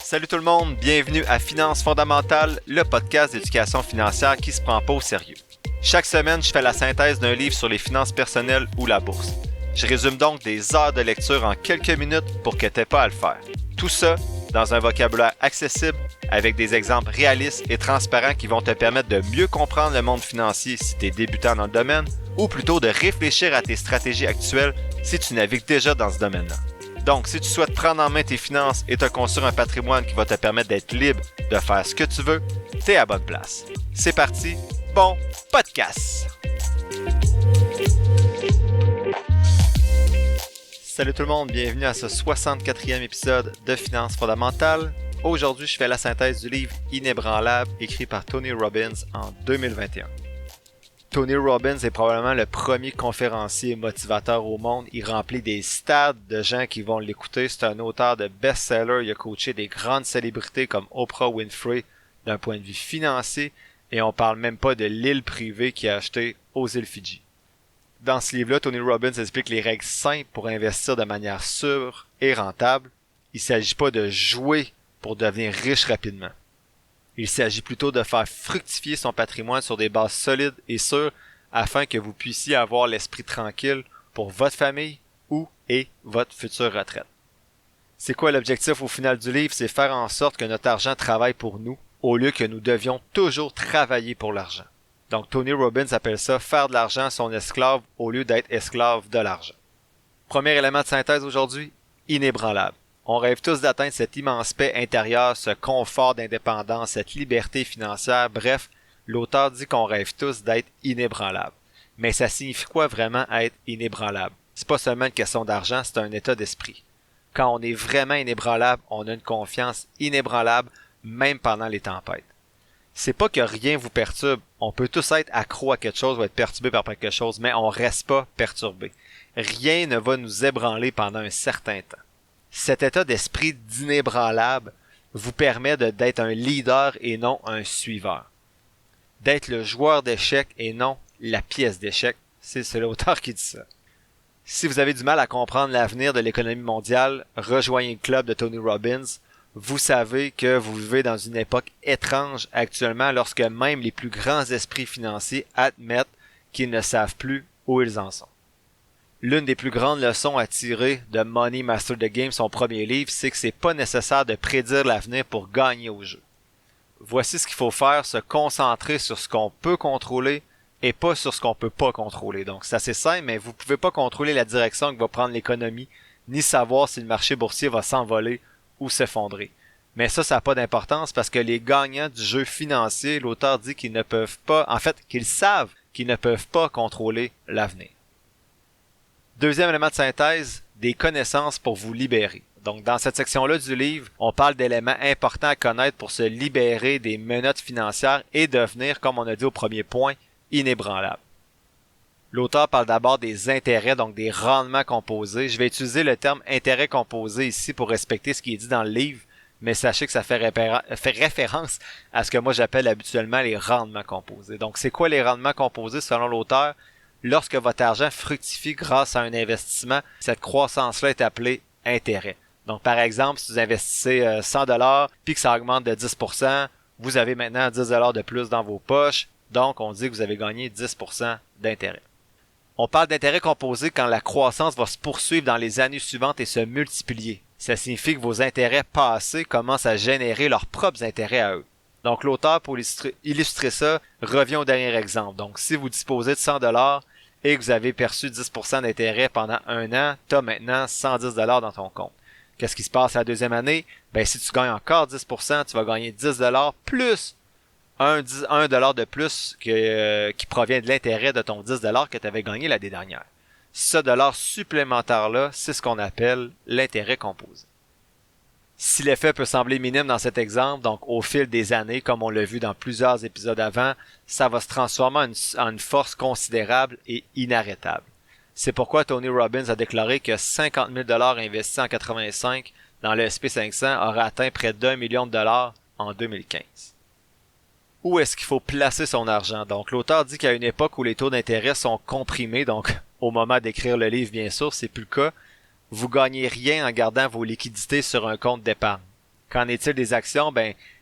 Salut tout le monde, bienvenue à Finances fondamentales, le podcast d'éducation financière qui se prend pas au sérieux. Chaque semaine, je fais la synthèse d'un livre sur les finances personnelles ou la bourse. Je résume donc des heures de lecture en quelques minutes pour que tu n'aies pas à le faire. Tout ça dans un vocabulaire accessible avec des exemples réalistes et transparents qui vont te permettre de mieux comprendre le monde financier si tu es débutant dans le domaine ou plutôt de réfléchir à tes stratégies actuelles si tu navigues déjà dans ce domaine-là. Donc, si tu souhaites prendre en main tes finances et te construire un patrimoine qui va te permettre d'être libre de faire ce que tu veux, t'es à bonne place. C'est parti, bon podcast! Salut tout le monde, bienvenue à ce 64e épisode de Finances fondamentales. Aujourd'hui, je fais la synthèse du livre Inébranlable écrit par Tony Robbins en 2021. Tony Robbins est probablement le premier conférencier motivateur au monde. Il remplit des stades de gens qui vont l'écouter. C'est un auteur de best-seller. Il a coaché des grandes célébrités comme Oprah Winfrey d'un point de vue financier. Et on parle même pas de l'île privée qu'il a achetée aux îles Fidji. Dans ce livre-là, Tony Robbins explique les règles simples pour investir de manière sûre et rentable. Il ne s'agit pas de jouer pour devenir riche rapidement. Il s'agit plutôt de faire fructifier son patrimoine sur des bases solides et sûres afin que vous puissiez avoir l'esprit tranquille pour votre famille ou et votre future retraite. C'est quoi l'objectif au final du livre? C'est faire en sorte que notre argent travaille pour nous au lieu que nous devions toujours travailler pour l'argent. Donc Tony Robbins appelle ça faire de l'argent son esclave au lieu d'être esclave de l'argent. Premier élément de synthèse aujourd'hui, inébranlable. On rêve tous d'atteindre cet immense paix intérieure, ce confort d'indépendance, cette liberté financière. Bref, l'auteur dit qu'on rêve tous d'être inébranlable. Mais ça signifie quoi vraiment être inébranlable? C'est pas seulement une question d'argent, c'est un état d'esprit. Quand on est vraiment inébranlable, on a une confiance inébranlable, même pendant les tempêtes. C'est pas que rien vous perturbe. On peut tous être accro à quelque chose ou être perturbé par quelque chose, mais on reste pas perturbé. Rien ne va nous ébranler pendant un certain temps. Cet état d'esprit d'inébranlable vous permet d'être un leader et non un suiveur. D'être le joueur d'échecs et non la pièce d'échecs. C'est l'auteur qui dit ça. Si vous avez du mal à comprendre l'avenir de l'économie mondiale, rejoignez le club de Tony Robbins. Vous savez que vous vivez dans une époque étrange actuellement lorsque même les plus grands esprits financiers admettent qu'ils ne savent plus où ils en sont. L'une des plus grandes leçons à tirer de Money Master the Game, son premier livre, c'est que c'est pas nécessaire de prédire l'avenir pour gagner au jeu. Voici ce qu'il faut faire, se concentrer sur ce qu'on peut contrôler et pas sur ce qu'on peut pas contrôler. Donc c'est assez simple, mais vous pouvez pas contrôler la direction que va prendre l'économie, ni savoir si le marché boursier va s'envoler ou s'effondrer. Mais ça n'a pas d'importance parce que les gagnants du jeu financier, l'auteur dit qu'ils ne peuvent pas, en fait, qu'ils savent qu'ils ne peuvent pas contrôler l'avenir. Deuxième élément de synthèse, des connaissances pour vous libérer. Donc, dans cette section-là du livre, on parle d'éléments importants à connaître pour se libérer des menottes financières et devenir, comme on a dit au premier point, inébranlable. L'auteur parle d'abord des intérêts, donc des rendements composés. Je vais utiliser le terme intérêt composé ici pour respecter ce qui est dit dans le livre, mais sachez que ça fait référence à ce que moi j'appelle habituellement les rendements composés. Donc, c'est quoi les rendements composés selon l'auteur? Lorsque votre argent fructifie grâce à un investissement, cette croissance-là est appelée intérêt. Donc, par exemple, si vous investissez 100$ puis que ça augmente de 10%, vous avez maintenant 10$ de plus dans vos poches. Donc, on dit que vous avez gagné 10% d'intérêt. On parle d'intérêt composé quand la croissance va se poursuivre dans les années suivantes et se multiplier. Ça signifie que vos intérêts passés commencent à générer leurs propres intérêts à eux. Donc, l'auteur, pour illustrer ça, revient au dernier exemple. Donc, si vous disposez de 100$ et que vous avez perçu 10% d'intérêt pendant un an, tu as maintenant 110$ dans ton compte. Qu'est-ce qui se passe à la deuxième année? Ben, si tu gagnes encore 10%, tu vas gagner 10$ plus un dollar de plus qui provient de l'intérêt de ton 10$ que tu avais gagné l'année dernière. Ce dollar supplémentaire-là, c'est ce qu'on appelle l'intérêt composé. Si l'effet peut sembler minime dans cet exemple, donc au fil des années, comme on l'a vu dans plusieurs épisodes avant, ça va se transformer en une force considérable et inarrêtable. C'est pourquoi Tony Robbins a déclaré que 50 000$ investis en 85 dans le SP500 aura atteint près d'1 million de dollars en 2015. Où est-ce qu'il faut placer son argent? Donc l'auteur dit qu'à une époque où les taux d'intérêt sont comprimés, donc au moment d'écrire le livre bien sûr, c'est plus le cas, vous gagnez rien en gardant vos liquidités sur un compte d'épargne. Qu'en est-il des actions?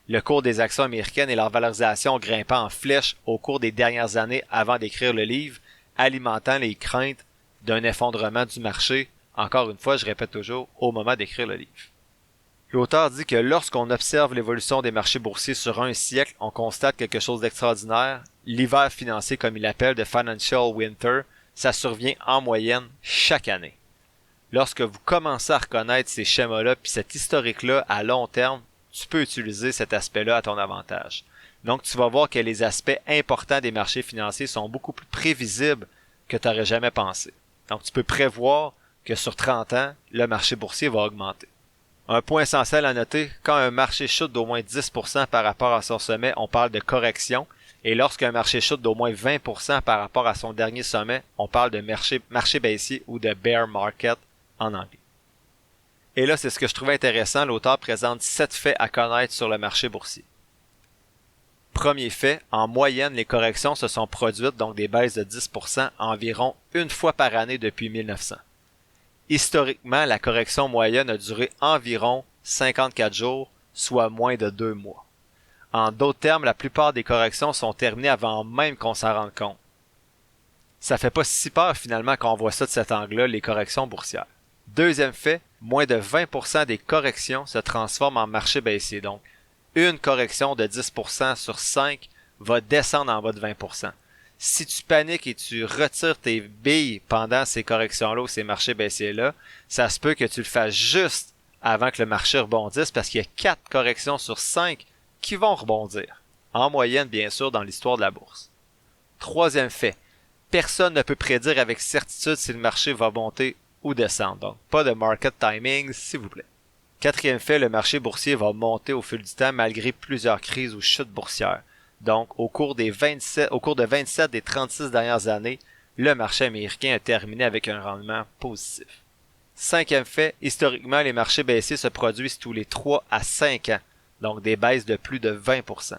Le cours des actions américaines et leur valorisation grimpant en flèche au cours des dernières années avant d'écrire le livre, alimentant les craintes d'un effondrement du marché, encore une fois, je répète toujours, au moment d'écrire le livre. L'auteur dit que lorsqu'on observe l'évolution des marchés boursiers sur un siècle, on constate quelque chose d'extraordinaire. L'hiver financier, comme il l'appelle, de Financial Winter, ça survient en moyenne chaque année. Lorsque vous commencez à reconnaître ces schémas-là puis cet historique-là à long terme, tu peux utiliser cet aspect-là à ton avantage. Donc, tu vas voir que les aspects importants des marchés financiers sont beaucoup plus prévisibles que tu n'aurais jamais pensé. Donc, tu peux prévoir que sur 30 ans, le marché boursier va augmenter. Un point essentiel à noter, quand un marché chute d'au moins 10% par rapport à son sommet, on parle de correction. Et lorsqu'un marché chute d'au moins 20% par rapport à son dernier sommet, on parle de marché baissier ou de bear market en anglais. Et là, c'est ce que je trouvais intéressant, l'auteur présente 7 faits à connaître sur le marché boursier. Premier fait, en moyenne, les corrections se sont produites, donc des baisses de 10%, environ une fois par année depuis 1900. Historiquement, la correction moyenne a duré environ 54 jours, soit moins de 2 mois. En d'autres termes, la plupart des corrections sont terminées avant même qu'on s'en rende compte. Ça fait pas si peur finalement quand on voit ça de cet angle-là, les corrections boursières. Deuxième fait, moins de 20% des corrections se transforment en marché baissier. Donc, une correction de 10% sur 5 va descendre en bas de 20%. Si tu paniques et tu retires tes billes pendant ces corrections-là ou ces marchés baissiers-là, ça se peut que tu le fasses juste avant que le marché rebondisse parce qu'il y a 4 corrections sur 5 qui vont rebondir. En moyenne, bien sûr, dans l'histoire de la bourse. Troisième fait, personne ne peut prédire avec certitude si le marché va monter ou descendre. Donc, pas de market timing, s'il vous plaît. Quatrième fait, le marché boursier va monter au fil du temps malgré plusieurs crises ou chutes boursières. Donc, au cours de 27 des 36 dernières années, le marché américain a terminé avec un rendement positif. Cinquième fait, historiquement, les marchés baissiers se produisent tous les 3 à 5 ans, donc des baisses de plus de 20%.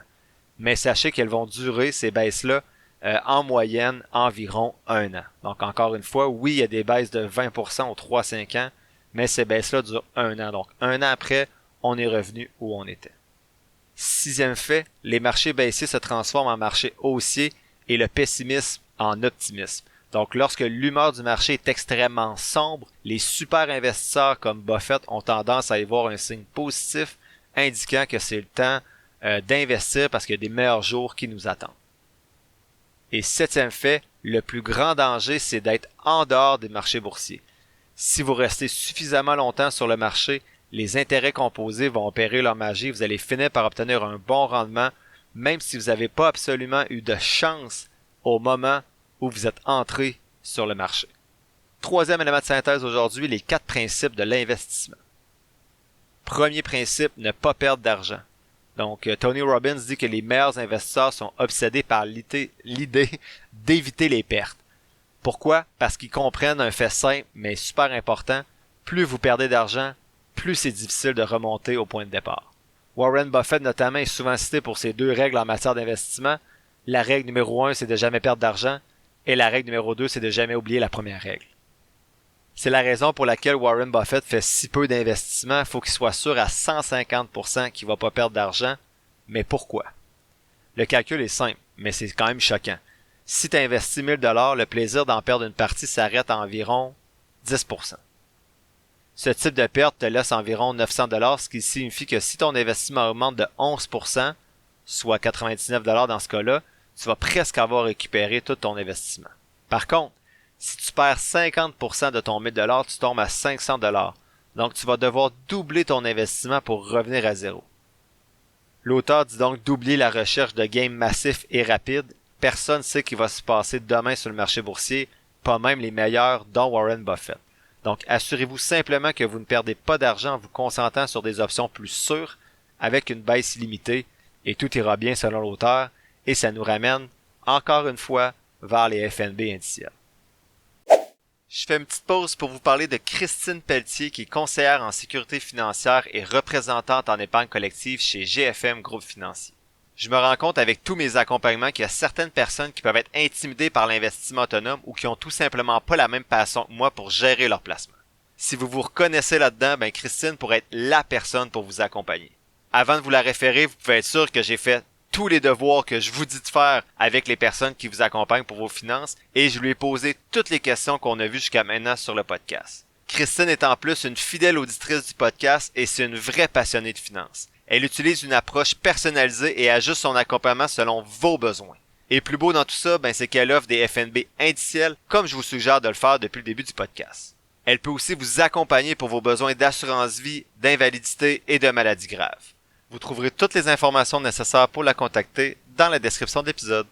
Mais sachez qu'elles vont durer, ces baisses-là, en moyenne, environ 1 an. Donc, encore une fois, oui, il y a des baisses de 20% aux 3-5 ans, mais ces baisses-là durent 1 an. Donc, 1 an après, on est revenu où on était. Sixième fait, les marchés baissiers se transforment en marchés haussiers et le pessimisme en optimisme. Donc, lorsque l'humeur du marché est extrêmement sombre, les super investisseurs comme Buffett ont tendance à y voir un signe positif indiquant que c'est le temps d'investir parce qu'il y a des meilleurs jours qui nous attendent. Et septième fait, le plus grand danger, c'est d'être en dehors des marchés boursiers. Si vous restez suffisamment longtemps sur le marché, les intérêts composés vont opérer leur magie, vous allez finir par obtenir un bon rendement, même si vous n'avez pas absolument eu de chance au moment où vous êtes entré sur le marché. Troisième élément de synthèse aujourd'hui, les 4 principes de l'investissement. Premier principe, ne pas perdre d'argent. Donc, Tony Robbins dit que les meilleurs investisseurs sont obsédés par l'idée d'éviter les pertes. Pourquoi? Parce qu'ils comprennent un fait simple, mais super important. Plus vous perdez d'argent, plus c'est difficile de remonter au point de départ. Warren Buffett, notamment, est souvent cité pour ses 2 règles en matière d'investissement. La règle numéro 1, c'est de jamais perdre d'argent. Et la règle numéro 2, c'est de jamais oublier la première règle. C'est la raison pour laquelle Warren Buffett fait si peu d'investissements. Il faut qu'il soit sûr à 150% qu'il ne va pas perdre d'argent. Mais pourquoi? Le calcul est simple, mais c'est quand même choquant. Si tu investis 1000 $, le plaisir d'en perdre une partie s'arrête à environ 10%. Ce type de perte te laisse environ 900 $, ce qui signifie que si ton investissement augmente de 11%, soit 99 $ dans ce cas-là, tu vas presque avoir récupéré tout ton investissement. Par contre, si tu perds 50% de ton 1000 $, tu tombes à 500 $. Donc, tu vas devoir doubler ton investissement pour revenir à zéro. L'auteur dit donc d'oublier la recherche de gains massifs et rapides. Personne ne sait ce qui va se passer demain sur le marché boursier, pas même les meilleurs, dont Warren Buffett. Donc, assurez-vous simplement que vous ne perdez pas d'argent en vous concentrant sur des options plus sûres, avec une baisse illimitée, et tout ira bien selon l'auteur, et ça nous ramène, encore une fois, vers les FNB indiciels. Je fais une petite pause pour vous parler de Christine Pelletier, qui est conseillère en sécurité financière et représentante en épargne collective chez GFM Groupe Financier. Je me rends compte avec tous mes accompagnements qu'il y a certaines personnes qui peuvent être intimidées par l'investissement autonome ou qui ont tout simplement pas la même passion que moi pour gérer leur placement. Si vous vous reconnaissez là-dedans, Christine pourrait être la personne pour vous accompagner. Avant de vous la référer, vous pouvez être sûr que j'ai fait tous les devoirs que je vous dis de faire avec les personnes qui vous accompagnent pour vos finances et je lui ai posé toutes les questions qu'on a vues jusqu'à maintenant sur le podcast. Christine est en plus une fidèle auditrice du podcast et c'est une vraie passionnée de finances. Elle utilise une approche personnalisée et ajuste son accompagnement selon vos besoins. Et plus beau dans tout ça, c'est qu'elle offre des FNB indiciels comme je vous suggère de le faire depuis le début du podcast. Elle peut aussi vous accompagner pour vos besoins d'assurance vie, d'invalidité et de maladies graves. Vous trouverez toutes les informations nécessaires pour la contacter dans la description de l'épisode.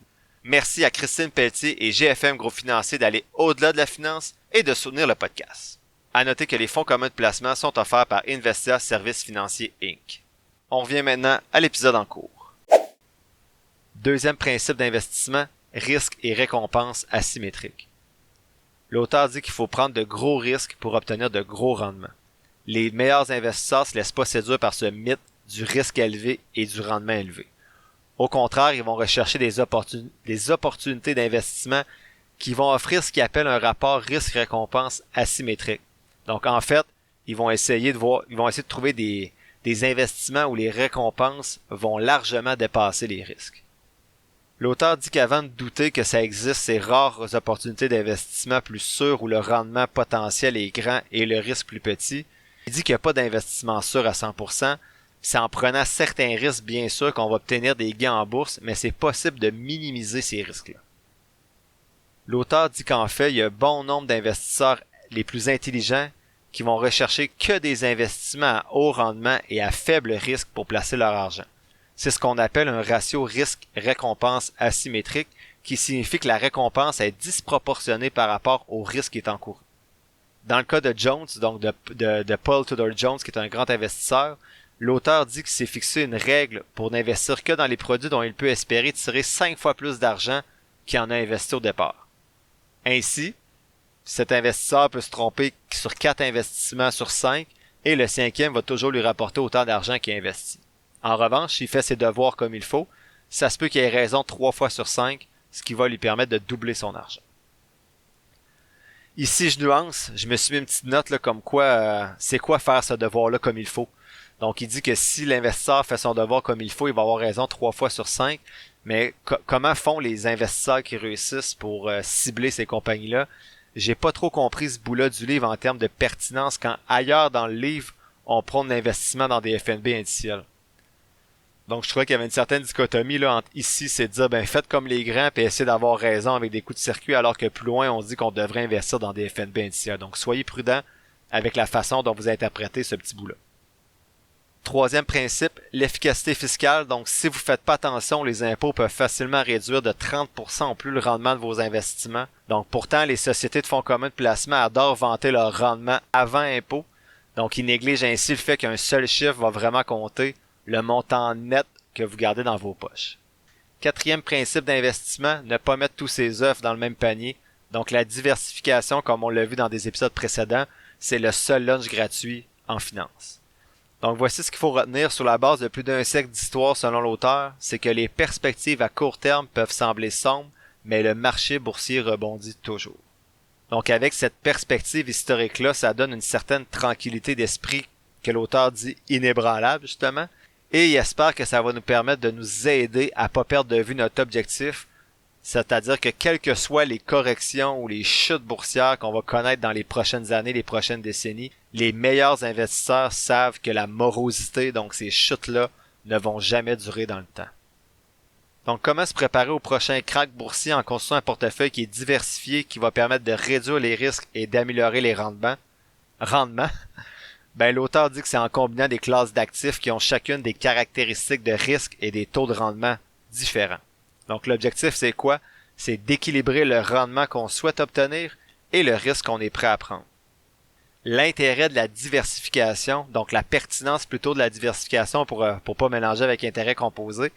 Merci à Christine Pelletier et GFM Gros Financier d'aller au-delà de la finance et de soutenir le podcast. À noter que les fonds communs de placement sont offerts par Investia Services Financiers Inc. On revient maintenant à l'épisode en cours. Deuxième principe d'investissement, risque et récompense asymétriques. L'auteur dit qu'il faut prendre de gros risques pour obtenir de gros rendements. Les meilleurs investisseurs ne se laissent pas séduire par ce mythe du risque élevé et du rendement élevé. Au contraire, ils vont rechercher des opportunités d'investissement qui vont offrir ce qu'ils appellent un rapport risque-récompense asymétrique. Donc en fait, ils vont essayer de trouver des investissements où les récompenses vont largement dépasser les risques. L'auteur dit qu'avant de douter que ça existe ces rares opportunités d'investissement plus sûres où le rendement potentiel est grand et le risque plus petit, il dit qu'il n'y a pas d'investissement sûr à 100%, c'est en prenant certains risques bien sûr qu'on va obtenir des gains en bourse, mais c'est possible de minimiser ces risques-là. L'auteur dit qu'en fait, il y a bon nombre d'investisseurs les plus intelligents qui vont rechercher que des investissements à haut rendement et à faible risque pour placer leur argent. C'est ce qu'on appelle un ratio risque-récompense asymétrique, qui signifie que la récompense est disproportionnée par rapport au risque qui est encouru. Dans le cas de Jones, donc de Paul Tudor Jones, qui est un grand investisseur, l'auteur dit qu'il s'est fixé une règle pour n'investir que dans les produits dont il peut espérer tirer 5 fois plus d'argent qu'il en a investi au départ. Ainsi, cet investisseur peut se tromper sur 4 investissements sur 5 et le 5e va toujours lui rapporter autant d'argent qu'il a investi. En revanche, s'il fait ses devoirs comme il faut, ça se peut qu'il ait raison 3 fois sur 5, ce qui va lui permettre de doubler son argent. Ici, je nuance, je me suis mis une petite note là, comme quoi c'est quoi faire ce devoir-là comme il faut. Donc, il dit que si l'investisseur fait son devoir comme il faut, il va avoir raison 3 fois sur 5. Mais comment font les investisseurs qui réussissent pour cibler ces compagnies-là? J'ai pas trop compris ce bout-là du livre en termes de pertinence quand ailleurs dans le livre, on prône l'investissement dans des FNB indiciels. Donc, je trouvais qu'il y avait une certaine dichotomie là entre ici, c'est de dire, faites comme les grands et essayez d'avoir raison avec des coups de circuit, alors que plus loin, on dit qu'on devrait investir dans des FNB indiciels. Donc, soyez prudents avec la façon dont vous interprétez ce petit bout-là. Troisième principe, l'efficacité fiscale. Donc, si vous faites pas attention, les impôts peuvent facilement réduire de 30% ou plus le rendement de vos investissements. Donc, pourtant, les sociétés de fonds communs de placement adorent vanter leur rendement avant impôt. Donc, ils négligent ainsi le fait qu'un seul chiffre va vraiment compter, le montant net que vous gardez dans vos poches. Quatrième principe d'investissement, ne pas mettre tous ses œufs dans le même panier. Donc, la diversification, comme on l'a vu dans des épisodes précédents, c'est le seul lunch gratuit en finance. Donc voici ce qu'il faut retenir sur la base de plus d'un siècle d'histoire selon l'auteur, c'est que les perspectives à court terme peuvent sembler sombres, mais le marché boursier rebondit toujours. Donc avec cette perspective historique-là, ça donne une certaine tranquillité d'esprit que l'auteur dit inébranlable justement, et il espère que ça va nous permettre de nous aider à pas perdre de vue notre objectif, c'est-à-dire que quelles que soient les corrections ou les chutes boursières qu'on va connaître dans les prochaines années, les prochaines décennies, les meilleurs investisseurs savent que la morosité, donc ces chutes-là, ne vont jamais durer dans le temps. Donc comment se préparer au prochain crack boursier en construisant un portefeuille qui est diversifié, qui va permettre de réduire les risques et d'améliorer les rendements? L'auteur dit que c'est en combinant des classes d'actifs qui ont chacune des caractéristiques de risque et des taux de rendement différents. Donc l'objectif c'est quoi? C'est d'équilibrer le rendement qu'on souhaite obtenir et le risque qu'on est prêt à prendre. L'intérêt de la diversification, donc la pertinence plutôt de la diversification pour pas mélanger avec intérêt composé,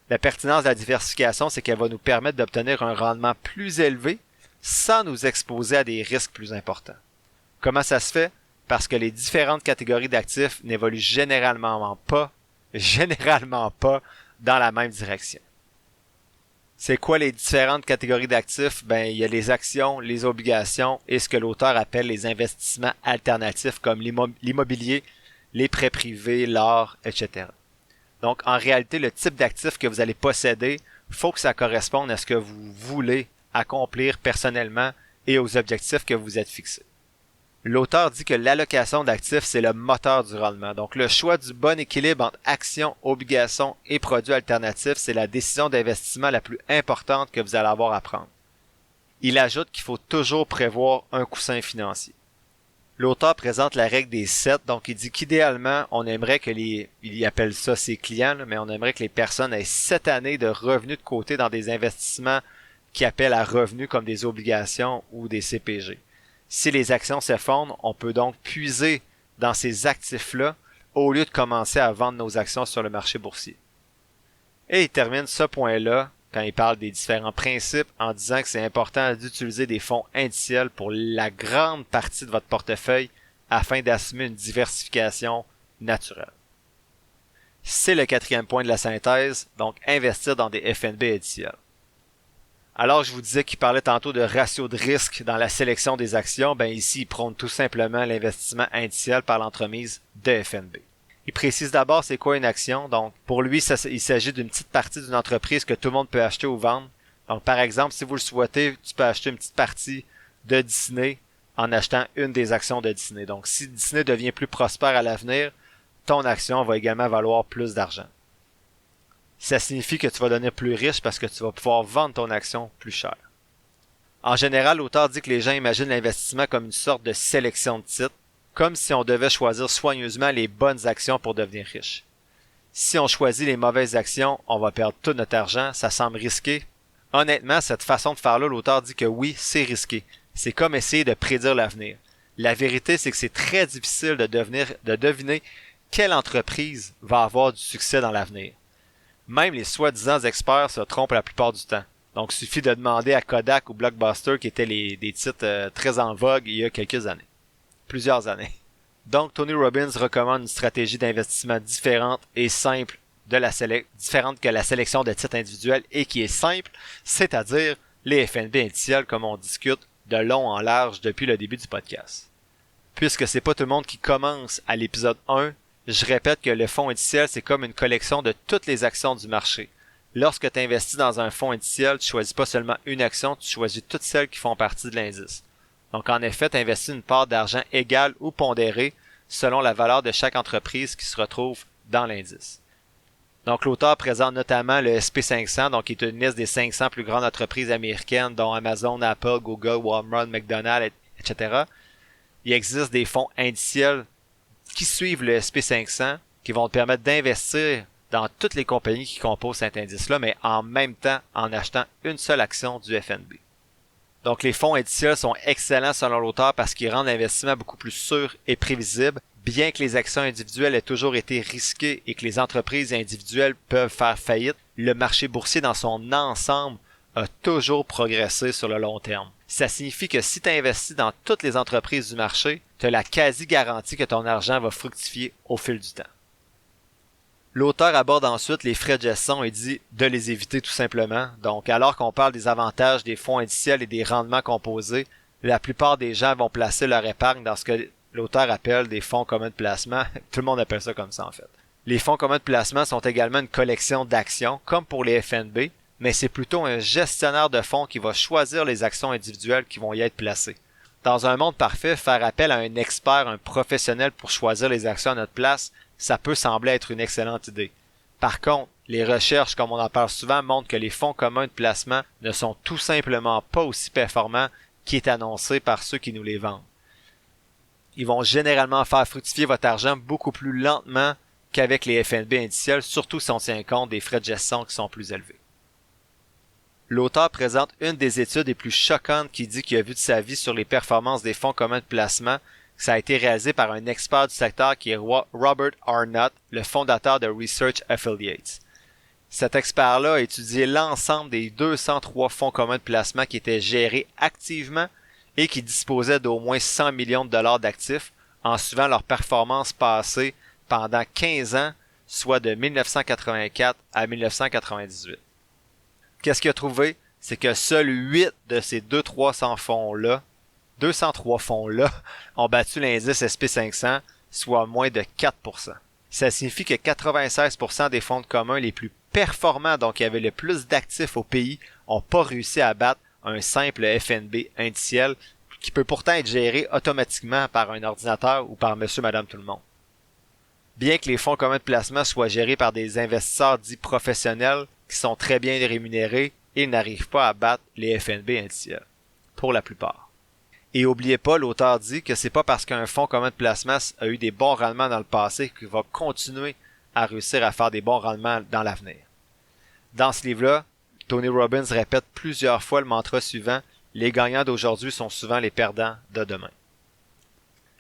la pertinence de la diversification, c'est qu'elle va nous permettre d'obtenir un rendement plus élevé sans nous exposer à des risques plus importants. Comment ça se fait? Parce que les différentes catégories d'actifs n'évoluent généralement pas dans la même direction. C'est quoi les différentes catégories d'actifs? Il y a les actions, les obligations et ce que l'auteur appelle les investissements alternatifs comme l'immobilier, les prêts privés, l'or, etc. Donc, en réalité, le type d'actif que vous allez posséder, il faut que ça corresponde à ce que vous voulez accomplir personnellement et aux objectifs que vous êtes fixés. L'auteur dit que l'allocation d'actifs, c'est le moteur du rendement. Donc, le choix du bon équilibre entre actions, obligations et produits alternatifs, c'est la décision d'investissement la plus importante que vous allez avoir à prendre. Il ajoute qu'il faut toujours prévoir un coussin financier. L'auteur présente la règle des 7, donc il dit qu'idéalement, on aimerait que il appelle ça ses clients, mais on aimerait que les personnes aient 7 années de revenus de côté dans des investissements qui appellent à revenus comme des obligations ou des CPG. Si les actions s'effondrent, on peut donc puiser dans ces actifs-là au lieu de commencer à vendre nos actions sur le marché boursier. Et il termine ce point-là quand il parle des différents principes en disant que c'est important d'utiliser des fonds indiciels pour la grande partie de votre portefeuille afin d'assumer une diversification naturelle. C'est le 4e point de la synthèse, donc investir dans des FNB indiciels. Alors je vous disais qu'il parlait tantôt de ratio de risque dans la sélection des actions, ben ici il prône tout simplement l'investissement indiciel par l'entremise de FNB. Il précise d'abord c'est quoi une action, donc pour lui il s'agit d'une petite partie d'une entreprise que tout le monde peut acheter ou vendre. Donc par exemple si vous le souhaitez, tu peux acheter une petite partie de Disney en achetant une des actions de Disney. Donc si Disney devient plus prospère à l'avenir, ton action va également valoir plus d'argent. Ça signifie que tu vas devenir plus riche parce que tu vas pouvoir vendre ton action plus cher. En général, l'auteur dit que les gens imaginent l'investissement comme une sorte de sélection de titres, comme si on devait choisir soigneusement les bonnes actions pour devenir riche. Si on choisit les mauvaises actions, on va perdre tout notre argent, ça semble risqué. Honnêtement, cette façon de faire-là, l'auteur dit que oui, c'est risqué. C'est comme essayer de prédire l'avenir. La vérité, c'est que c'est très difficile de deviner quelle entreprise va avoir du succès dans l'avenir. Même les soi-disant experts se trompent la plupart du temps. Donc, il suffit de demander à Kodak ou Blockbuster qui étaient des titres très en vogue il y a quelques années. Plusieurs années. Donc, Tony Robbins recommande une stratégie d'investissement différente et simple différente que la sélection de titres individuels et qui est simple, c'est-à-dire les FNB indiciels comme on discute de long en large depuis le début du podcast. Puisque c'est pas tout le monde qui commence à l'épisode 1, je répète que le fonds indiciel, c'est comme une collection de toutes les actions du marché. Lorsque tu investis dans un fonds indiciel, tu choisis pas seulement une action, tu choisis toutes celles qui font partie de l'indice. Donc en effet, tu investis une part d'argent égale ou pondérée selon la valeur de chaque entreprise qui se retrouve dans l'indice. Donc l'auteur présente notamment le SP500, donc qui est une liste des 500 plus grandes entreprises américaines dont Amazon, Apple, Google, Walmart, McDonald's, etc. Il existe des fonds indiciels qui suivent le SP500 qui vont te permettre d'investir dans toutes les compagnies qui composent cet indice-là, mais en même temps en achetant une seule action du FNB. Donc les fonds indiciels sont excellents selon l'auteur parce qu'ils rendent l'investissement beaucoup plus sûr et prévisible, bien que les actions individuelles aient toujours été risquées et que les entreprises individuelles peuvent faire faillite, le marché boursier dans son ensemble a toujours progressé sur le long terme. Ça signifie que si tu investis dans toutes les entreprises du marché, tu as la quasi-garantie que ton argent va fructifier au fil du temps. L'auteur aborde ensuite les frais de gestion et dit de les éviter tout simplement. Donc, alors qu'on parle des avantages des fonds indiciels et des rendements composés, la plupart des gens vont placer leur épargne dans ce que l'auteur appelle des fonds communs de placement. Tout le monde appelle ça comme ça en fait. Les fonds communs de placement sont également une collection d'actions, comme pour les FNB, mais c'est plutôt un gestionnaire de fonds qui va choisir les actions individuelles qui vont y être placées. Dans un monde parfait, faire appel à un expert, un professionnel pour choisir les actions à notre place, ça peut sembler être une excellente idée. Par contre, les recherches, comme on en parle souvent, montrent que les fonds communs de placement ne sont tout simplement pas aussi performants qui est annoncé par ceux qui nous les vendent. Ils vont généralement faire fructifier votre argent beaucoup plus lentement qu'avec les FNB indiciels, surtout si on tient compte des frais de gestion qui sont plus élevés. L'auteur présente une des études les plus choquantes qu'il dit qu'il a vu de sa vie sur les performances des fonds communs de placement. Ça a été réalisé par un expert du secteur qui est Robert Arnott, le fondateur de Research Affiliates. Cet expert-là a étudié l'ensemble des 203 fonds communs de placement qui étaient gérés activement et qui disposaient d'au moins 100 millions de dollars d'actifs en suivant leur performance passée pendant 15 ans, soit de 1984 à 1998. Qu'est-ce qu'il a trouvé? C'est que seuls 8 de ces 203 fonds-là ont battu l'indice SP500, soit moins de 4%. Ça signifie que 96% des fonds communs les plus performants, donc qui avaient le plus d'actifs au pays, n'ont pas réussi à battre un simple FNB indiciel qui peut pourtant être géré automatiquement par un ordinateur ou par monsieur, madame, tout le monde. Bien que les fonds communs de placement soient gérés par des investisseurs dits professionnels qui sont très bien rémunérés, ils n'arrivent pas à battre les FNB indiciels, pour la plupart. Et oubliez pas, l'auteur dit que c'est pas parce qu'un fonds commun de placement a eu des bons rendements dans le passé qu'il va continuer à réussir à faire des bons rendements dans l'avenir. Dans ce livre-là, Tony Robbins répète plusieurs fois le mantra suivant: les gagnants d'aujourd'hui sont souvent les perdants de demain.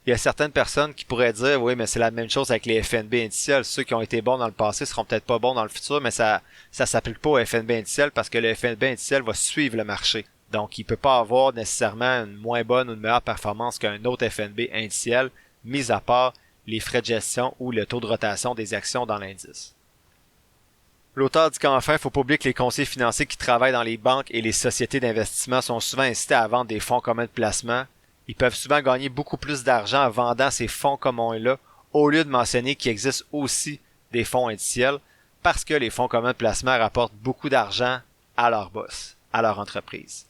Il y a certaines personnes qui pourraient dire: oui, mais c'est la même chose avec les FNB indiciels. Ceux qui ont été bons dans le passé seront peut-être pas bons dans le futur, mais ça s'applique pas au FNB indiciel parce que le FNB indiciel va suivre le marché. Donc, il peut pas avoir nécessairement une moins bonne ou une meilleure performance qu'un autre FNB indiciel, mis à part les frais de gestion ou le taux de rotation des actions dans l'indice. L'auteur dit qu'enfin, il ne faut pas oublier que les conseillers financiers qui travaillent dans les banques et les sociétés d'investissement sont souvent incités à vendre des fonds communs de placement. Ils peuvent souvent gagner beaucoup plus d'argent en vendant ces fonds communs-là, au lieu de mentionner qu'il existe aussi des fonds indiciels, parce que les fonds communs de placement rapportent beaucoup d'argent à leur boss, à leur entreprise.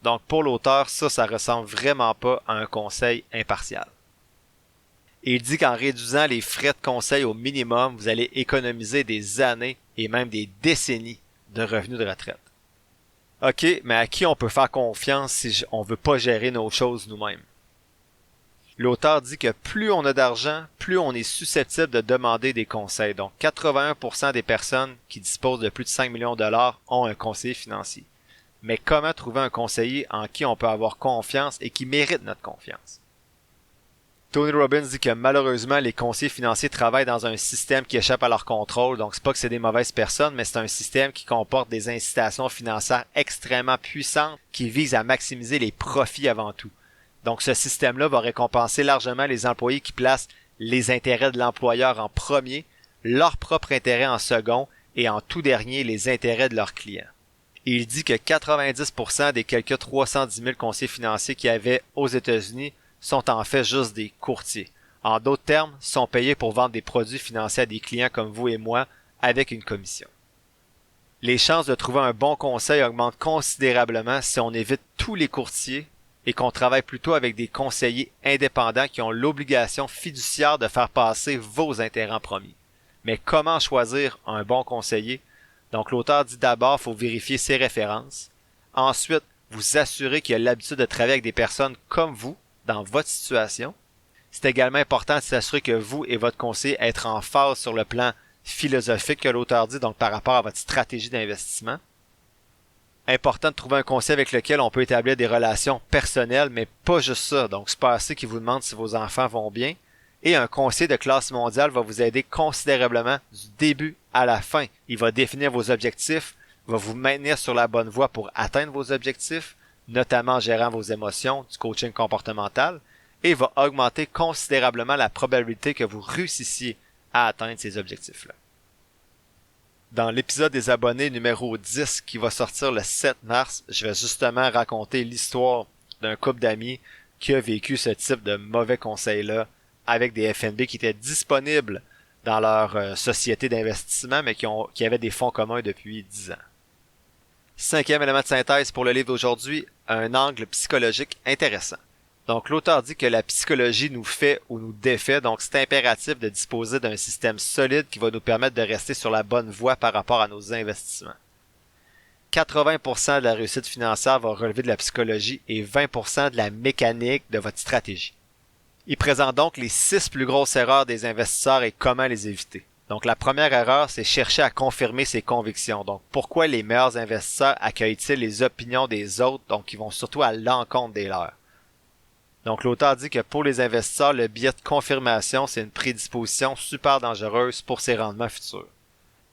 Donc pour l'auteur, ça ressemble vraiment pas à un conseil impartial. Et il dit qu'en réduisant les frais de conseil au minimum, vous allez économiser des années et même des décennies de revenus de retraite. OK, mais à qui on peut faire confiance si on veut pas gérer nos choses nous-mêmes? L'auteur dit que plus on a d'argent, plus on est susceptible de demander des conseils. Donc 81% des personnes qui disposent de plus de 5 millions de dollars ont un conseiller financier. Mais comment trouver un conseiller en qui on peut avoir confiance et qui mérite notre confiance? Tony Robbins dit que malheureusement, les conseillers financiers travaillent dans un système qui échappe à leur contrôle. Donc, c'est pas que c'est des mauvaises personnes, mais c'est un système qui comporte des incitations financières extrêmement puissantes qui visent à maximiser les profits avant tout. Donc, ce système-là va récompenser largement les employés qui placent les intérêts de l'employeur en premier, leur propre intérêt en second et en tout dernier, les intérêts de leurs clients. Et il dit que 90% des quelques 310 000 conseillers financiers qu'il y avait aux États-Unis sont en fait juste des courtiers. En d'autres termes, sont payés pour vendre des produits financiers à des clients comme vous et moi avec une commission. Les chances de trouver un bon conseil augmentent considérablement si on évite tous les courtiers et qu'on travaille plutôt avec des conseillers indépendants qui ont l'obligation fiduciaire de faire passer vos intérêts en premier. Mais comment choisir un bon conseiller? Donc l'auteur dit d'abord, il faut vérifier ses références. Ensuite, vous assurer qu'il a l'habitude de travailler avec des personnes comme vous, dans votre situation. C'est également important de s'assurer que vous et votre conseiller êtes en phase sur le plan philosophique que l'auteur dit, donc par rapport à votre stratégie d'investissement. Important de trouver un conseiller avec lequel on peut établir des relations personnelles, mais pas juste ça. Donc c'est pas assez qui vous demande si vos enfants vont bien. Et un conseiller de classe mondiale va vous aider considérablement du début à la fin. Il va définir vos objectifs, va vous maintenir sur la bonne voie pour atteindre vos objectifs, notamment en gérant vos émotions, du coaching comportemental, et va augmenter considérablement la probabilité que vous réussissiez à atteindre ces objectifs-là. Dans l'épisode des abonnés numéro 10 qui va sortir le 7 mars, je vais justement raconter l'histoire d'un couple d'amis qui a vécu ce type de mauvais conseils-là avec des FNB qui étaient disponibles dans leur société d'investissement, mais qui avaient des fonds communs depuis 10 ans. Cinquième élément de synthèse pour le livre d'aujourd'hui, un angle psychologique intéressant. Donc l'auteur dit que la psychologie nous fait ou nous défait, donc c'est impératif de disposer d'un système solide qui va nous permettre de rester sur la bonne voie par rapport à nos investissements. 80% de la réussite financière va relever de la psychologie et 20% de la mécanique de votre stratégie. Il présente donc les 6 plus grosses erreurs des investisseurs et comment les éviter. Donc la première erreur, c'est chercher à confirmer ses convictions. Donc pourquoi les meilleurs investisseurs accueillent-ils les opinions des autres, donc ils vont surtout à l'encontre des leurs. Donc l'auteur dit que pour les investisseurs, le biais de confirmation, c'est une prédisposition super dangereuse pour ses rendements futurs.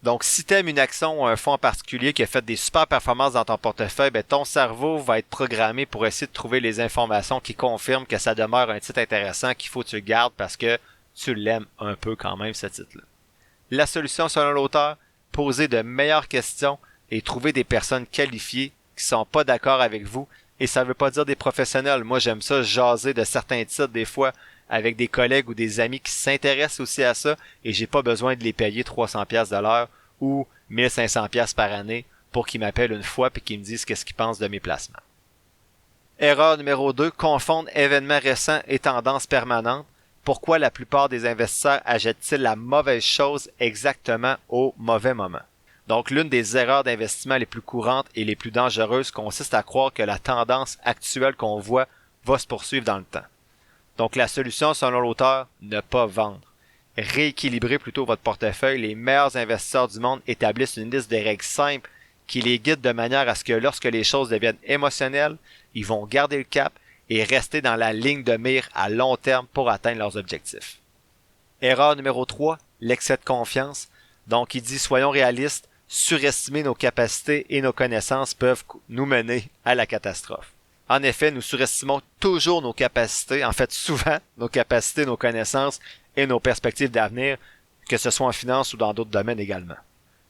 Donc si tu aimes une action ou un fonds en particulier qui a fait des super performances dans ton portefeuille, ton cerveau va être programmé pour essayer de trouver les informations qui confirment que ça demeure un titre intéressant qu'il faut que tu le gardes parce que tu l'aimes un peu quand même ce titre-là. La solution selon l'auteur, poser de meilleures questions et trouver des personnes qualifiées qui sont pas d'accord avec vous. Et ça veut pas dire des professionnels. Moi, j'aime ça jaser de certains titres des fois avec des collègues ou des amis qui s'intéressent aussi à ça et j'ai pas besoin de les payer 300$ de l'heure ou 1500$ par année pour qu'ils m'appellent une fois et qu'ils me disent qu'est-ce qu'ils pensent de mes placements. Erreur numéro 2, confondre événements récents et tendances permanentes. Pourquoi la plupart des investisseurs achètent-ils la mauvaise chose exactement au mauvais moment? Donc, l'une des erreurs d'investissement les plus courantes et les plus dangereuses consiste à croire que la tendance actuelle qu'on voit va se poursuivre dans le temps. Donc, la solution, selon l'auteur, ne pas vendre. Rééquilibrez plutôt votre portefeuille. Les meilleurs investisseurs du monde établissent une liste de règles simples qui les guident de manière à ce que lorsque les choses deviennent émotionnelles, ils vont garder le cap et rester dans la ligne de mire à long terme pour atteindre leurs objectifs. Erreur numéro 3, l'excès de confiance. Donc, il dit soyons réalistes, surestimer nos capacités et nos connaissances peuvent nous mener à la catastrophe. En effet, nous surestimons toujours nos capacités, en fait souvent nos capacités, nos connaissances et nos perspectives d'avenir, que ce soit en finance ou dans d'autres domaines également.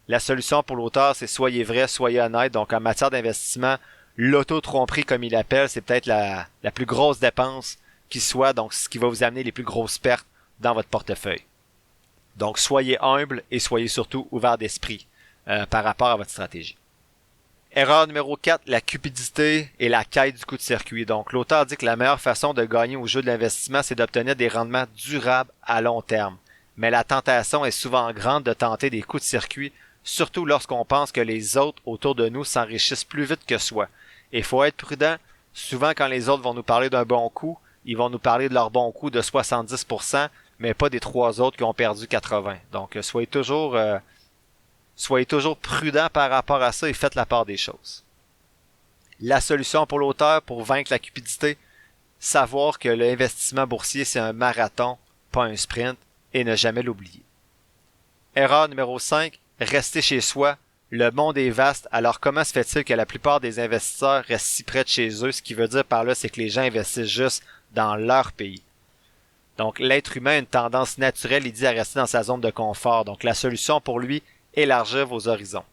La solution pour l'auteur, c'est soyez vrai, soyez honnête. Donc en matière d'investissement, l'auto-tromperie, comme il l'appelle, c'est peut-être la plus grosse dépense qui soit, donc ce qui va vous amener les plus grosses pertes dans votre portefeuille. Donc soyez humble et soyez surtout ouvert d'esprit par rapport à votre stratégie. Erreur numéro 4, la cupidité et la quête du coup de circuit. Donc l'auteur dit que la meilleure façon de gagner au jeu de l'investissement, c'est d'obtenir des rendements durables à long terme. Mais la tentation est souvent grande de tenter des coups de circuit, surtout lorsqu'on pense que les autres autour de nous s'enrichissent plus vite que soi. Et il faut être prudent, souvent quand les autres vont nous parler d'un bon coup, ils vont nous parler de leur bon coup de 70%, mais pas des 3 autres qui ont perdu 80%. Donc soyez toujours prudent par rapport à ça et faites la part des choses. La solution pour l'auteur pour vaincre la cupidité, savoir que l'investissement boursier c'est un marathon, pas un sprint, et ne jamais l'oublier. Erreur numéro 5, rester chez soi. Le monde est vaste, alors comment se fait-il que la plupart des investisseurs restent si près de chez eux? Ce qui veut dire par là, c'est que les gens investissent juste dans leur pays. Donc l'être humain a une tendance naturelle, il dit, à rester dans sa zone de confort. Donc la solution pour lui, élargir vos horizons.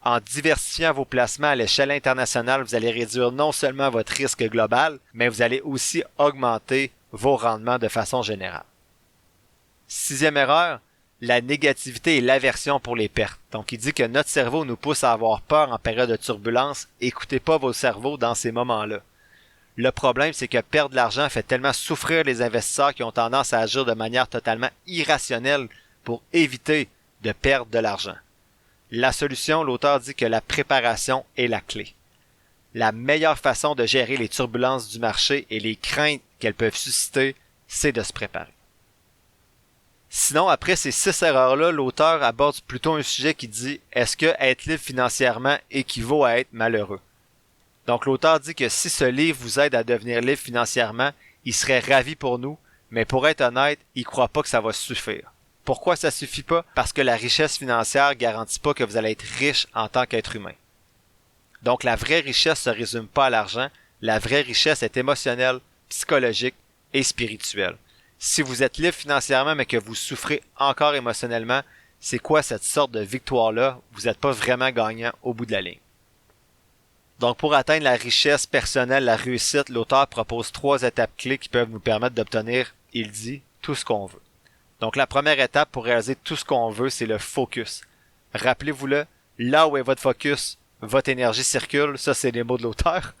En diversifiant vos placements à l'échelle internationale, vous allez réduire non seulement votre risque global, mais vous allez aussi augmenter vos rendements de façon générale. 6e erreur, la négativité et l'aversion pour les pertes. Donc il dit que notre cerveau nous pousse à avoir peur en période de turbulence. Écoutez pas vos cerveaux dans ces moments-là. Le problème, c'est que perdre de l'argent fait tellement souffrir les investisseurs qui ont tendance à agir de manière totalement irrationnelle pour éviter de perdre de l'argent. La solution, l'auteur dit que la préparation est la clé. La meilleure façon de gérer les turbulences du marché et les craintes qu'elles peuvent susciter, c'est de se préparer. Sinon, après ces 6 erreurs-là, l'auteur aborde plutôt un sujet qui dit « Est-ce que être libre financièrement équivaut à être malheureux? » Donc l'auteur dit que si ce livre vous aide à devenir libre financièrement, il serait ravi pour nous, mais pour être honnête, il croit pas que ça va suffire. Pourquoi ça suffit pas? Parce que la richesse financière garantit pas que vous allez être riche en tant qu'être humain. Donc la vraie richesse se résume pas à l'argent, la vraie richesse est émotionnelle, psychologique et spirituelle. Si vous êtes libre financièrement mais que vous souffrez encore émotionnellement, c'est quoi cette sorte de victoire-là? Vous n'êtes pas vraiment gagnant au bout de la ligne. Donc pour atteindre la richesse personnelle, la réussite, l'auteur propose 3 étapes clés qui peuvent nous permettre d'obtenir, il dit, tout ce qu'on veut. Donc la première étape pour réaliser tout ce qu'on veut, c'est le focus. Rappelez-vous-le, là où est votre focus, votre énergie circule, ça c'est les mots de l'auteur.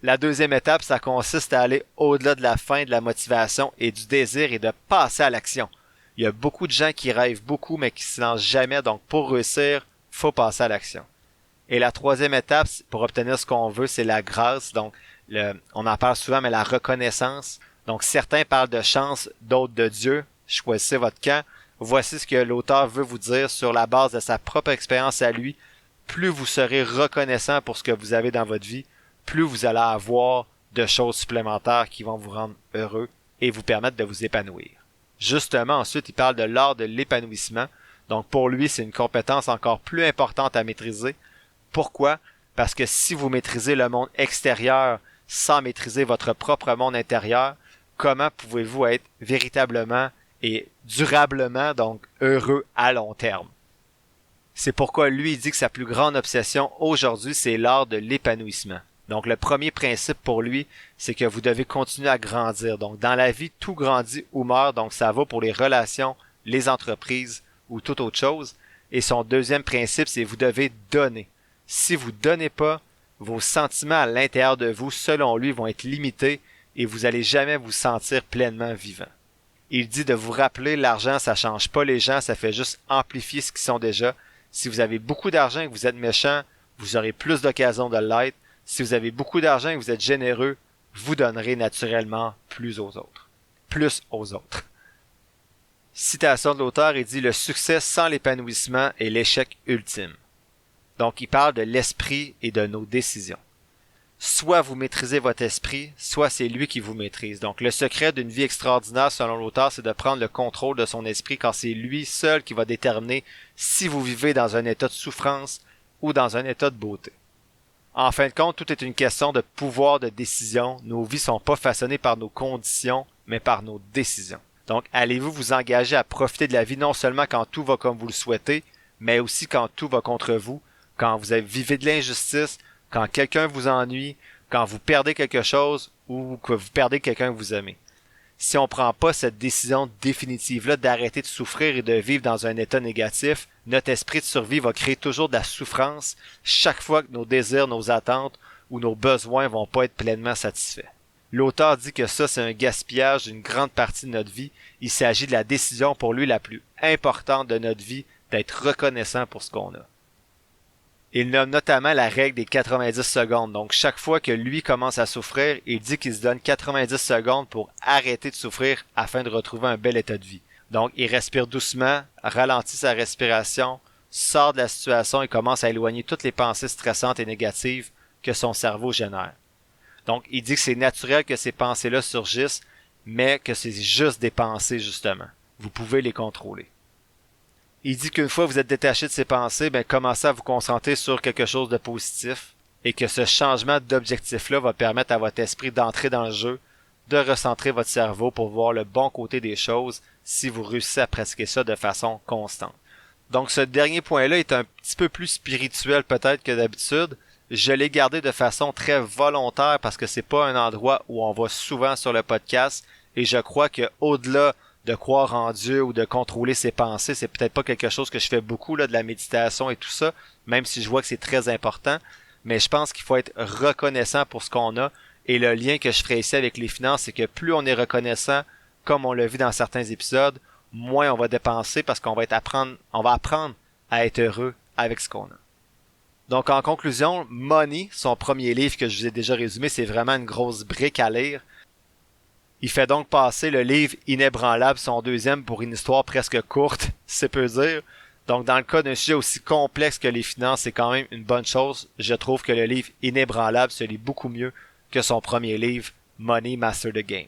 La deuxième étape, ça consiste à aller au-delà de la faim, de la motivation et du désir et de passer à l'action. Il y a beaucoup de gens qui rêvent beaucoup mais qui ne se lancent jamais, donc pour réussir, faut passer à l'action. Et la troisième étape, pour obtenir ce qu'on veut, c'est la grâce. Donc, on en parle souvent, mais la reconnaissance. Donc, certains parlent de chance, d'autres de Dieu. Choisissez votre camp. Voici ce que l'auteur veut vous dire sur la base de sa propre expérience à lui. Plus vous serez reconnaissant pour ce que vous avez dans votre vie, plus vous allez avoir de choses supplémentaires qui vont vous rendre heureux et vous permettre de vous épanouir. Justement, ensuite, il parle de l'art de l'épanouissement. Donc, pour lui, c'est une compétence encore plus importante à maîtriser. Pourquoi? Parce que si vous maîtrisez le monde extérieur sans maîtriser votre propre monde intérieur, comment pouvez-vous être véritablement et durablement donc heureux à long terme? C'est pourquoi lui il dit que sa plus grande obsession aujourd'hui, c'est l'art de l'épanouissement. Donc le premier principe pour lui, c'est que vous devez continuer à grandir. Donc dans la vie, tout grandit ou meurt, donc ça vaut pour les relations, les entreprises ou toute autre chose. Et son deuxième principe, c'est que vous devez donner. Si vous ne donnez pas, vos sentiments à l'intérieur de vous, selon lui, vont être limités et vous n'allez jamais vous sentir pleinement vivant. Il dit de vous rappeler, l'argent, ça change pas les gens, ça fait juste amplifier ce qu'ils sont déjà. Si vous avez beaucoup d'argent et que vous êtes méchant, vous aurez plus d'occasions de l'être. Si vous avez beaucoup d'argent et que vous êtes généreux, vous donnerez naturellement plus aux autres. Plus aux autres. Citation de l'auteur, il dit « Le succès sans l'épanouissement est l'échec ultime ». Donc, il parle de l'esprit et de nos décisions. Soit vous maîtrisez votre esprit, soit c'est lui qui vous maîtrise. Donc, le secret d'une vie extraordinaire, selon l'auteur, c'est de prendre le contrôle de son esprit quand c'est lui seul qui va déterminer si vous vivez dans un état de souffrance ou dans un état de beauté. En fin de compte, tout est une question de pouvoir de décision. Nos vies sont pas façonnées par nos conditions, mais par nos décisions. Donc, allez-vous vous engager à profiter de la vie non seulement quand tout va comme vous le souhaitez, mais aussi quand tout va contre vous, quand vous vivez de l'injustice, quand quelqu'un vous ennuie, quand vous perdez quelque chose ou que vous perdez quelqu'un que vous aimez. Si on ne prend pas cette décision définitive-là d'arrêter de souffrir et de vivre dans un état négatif, notre esprit de survie va créer toujours de la souffrance chaque fois que nos désirs, nos attentes ou nos besoins vont pas être pleinement satisfaits. L'auteur dit que ça, c'est un gaspillage d'une grande partie de notre vie. Il s'agit de la décision pour lui la plus importante de notre vie, d'être reconnaissant pour ce qu'on a. Il nomme notamment la règle des 90 secondes. Donc, chaque fois que lui commence à souffrir, il dit qu'il se donne 90 secondes pour arrêter de souffrir afin de retrouver un bel état de vie. Donc, il respire doucement, ralentit sa respiration, sort de la situation et commence à éloigner toutes les pensées stressantes et négatives que son cerveau génère. Donc, il dit que c'est naturel que ces pensées-là surgissent, mais que c'est juste des pensées, justement. Vous pouvez les contrôler. Il dit qu'une fois que vous êtes détaché de ces pensées, commencez à vous concentrer sur quelque chose de positif et que ce changement d'objectif-là va permettre à votre esprit d'entrer dans le jeu, de recentrer votre cerveau pour voir le bon côté des choses si vous réussissez à pratiquer ça de façon constante. Donc ce dernier point-là est un petit peu plus spirituel peut-être que d'habitude. Je l'ai gardé de façon très volontaire parce que c'est pas un endroit où on va souvent sur le podcast et je crois que au-delà de croire en Dieu ou de contrôler ses pensées, c'est peut-être pas quelque chose que je fais beaucoup là, de la méditation et tout ça, même si je vois que c'est très important, mais je pense qu'il faut être reconnaissant pour ce qu'on a et le lien que je ferai ici avec les finances, c'est que plus on est reconnaissant, comme on l'a vu dans certains épisodes, moins on va dépenser parce qu'on va apprendre à être heureux avec ce qu'on a. Donc en conclusion, Money, son premier livre que je vous ai déjà résumé, c'est vraiment une grosse brique à lire. Il fait donc passer le livre Inébranlable, son deuxième, pour une histoire presque courte, si c'est peu dire. Donc dans le cas d'un sujet aussi complexe que les finances, c'est quand même une bonne chose. Je trouve que le livre Inébranlable se lit beaucoup mieux que son premier livre Money Master the Game.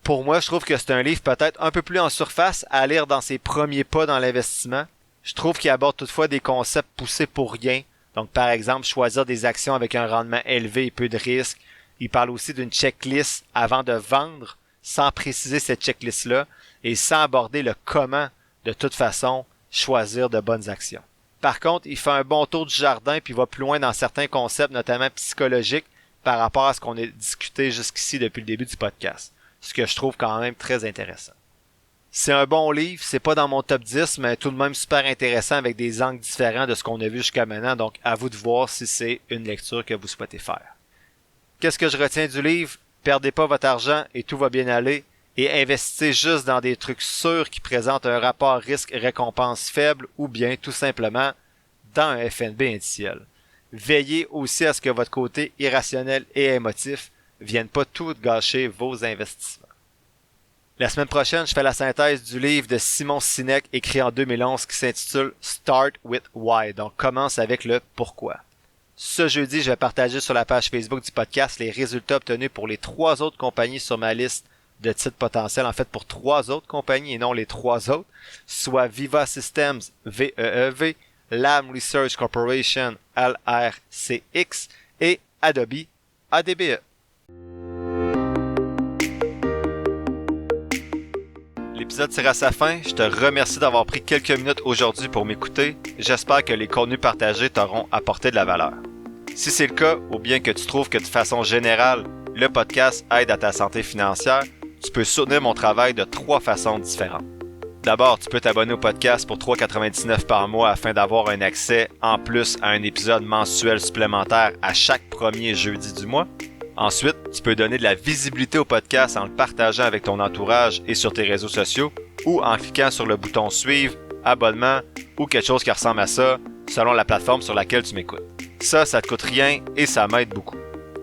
Pour moi, je trouve que c'est un livre peut-être un peu plus en surface à lire dans ses premiers pas dans l'investissement. Je trouve qu'il aborde toutefois des concepts poussés pour rien. Donc par exemple, choisir des actions avec un rendement élevé et peu de risques. Il parle aussi d'une checklist avant de vendre, sans préciser cette checklist-là et sans aborder le comment, de toute façon, choisir de bonnes actions. Par contre, il fait un bon tour du jardin puis va plus loin dans certains concepts, notamment psychologiques, par rapport à ce qu'on a discuté jusqu'ici depuis le début du podcast. Ce que je trouve quand même très intéressant. C'est un bon livre, c'est pas dans mon top 10, mais tout de même super intéressant avec des angles différents de ce qu'on a vu jusqu'à maintenant, donc à vous de voir si c'est une lecture que vous souhaitez faire. Qu'est-ce que je retiens du livre? Perdez pas votre argent et tout va bien aller et investissez juste dans des trucs sûrs qui présentent un rapport risque-récompense faible ou bien tout simplement dans un FNB indiciel. Veillez aussi à ce que votre côté irrationnel et émotif vienne pas tout gâcher vos investissements. La semaine prochaine, je fais la synthèse du livre de Simon Sinek écrit en 2011 qui s'intitule Start with Why, donc commence avec le pourquoi. Ce jeudi, je vais partager sur la page Facebook du podcast les résultats obtenus pour les 3 autres compagnies sur ma liste de titres potentiels, en fait pour 3 autres compagnies et non les 3 autres, soit Viva Systems, VEEV, Lam Research Corporation, LRCX et Adobe, ADBE. L'épisode tire à sa fin. Je te remercie d'avoir pris quelques minutes aujourd'hui pour m'écouter. J'espère que les contenus partagés t'auront apporté de la valeur. Si c'est le cas, ou bien que tu trouves que de façon générale, le podcast aide à ta santé financière, tu peux soutenir mon travail de 3 façons différentes. D'abord, tu peux t'abonner au podcast pour 3,99$ par mois afin d'avoir un accès en plus à un épisode mensuel supplémentaire à chaque premier jeudi du mois. Ensuite, tu peux donner de la visibilité au podcast en le partageant avec ton entourage et sur tes réseaux sociaux ou en cliquant sur le bouton suivre, abonnement ou quelque chose qui ressemble à ça selon la plateforme sur laquelle tu m'écoutes. Ça te coûte rien et ça m'aide beaucoup.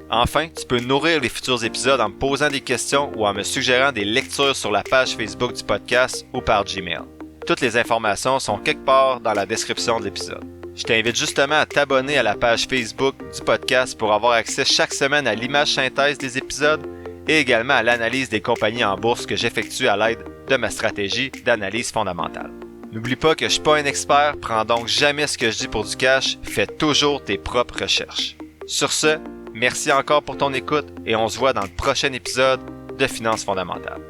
Enfin, tu peux nourrir les futurs épisodes en me posant des questions ou en me suggérant des lectures sur la page Facebook du podcast ou par Gmail. Toutes les informations sont quelque part dans la description de l'épisode. Je t'invite justement à t'abonner à la page Facebook du podcast pour avoir accès chaque semaine à l'image synthèse des épisodes et également à l'analyse des compagnies en bourse que j'effectue à l'aide de ma stratégie d'analyse fondamentale. N'oublie pas que je ne suis pas un expert, prends donc jamais ce que je dis pour du cash, fais toujours tes propres recherches. Sur ce, merci encore pour ton écoute et on se voit dans le prochain épisode de Finances fondamentales.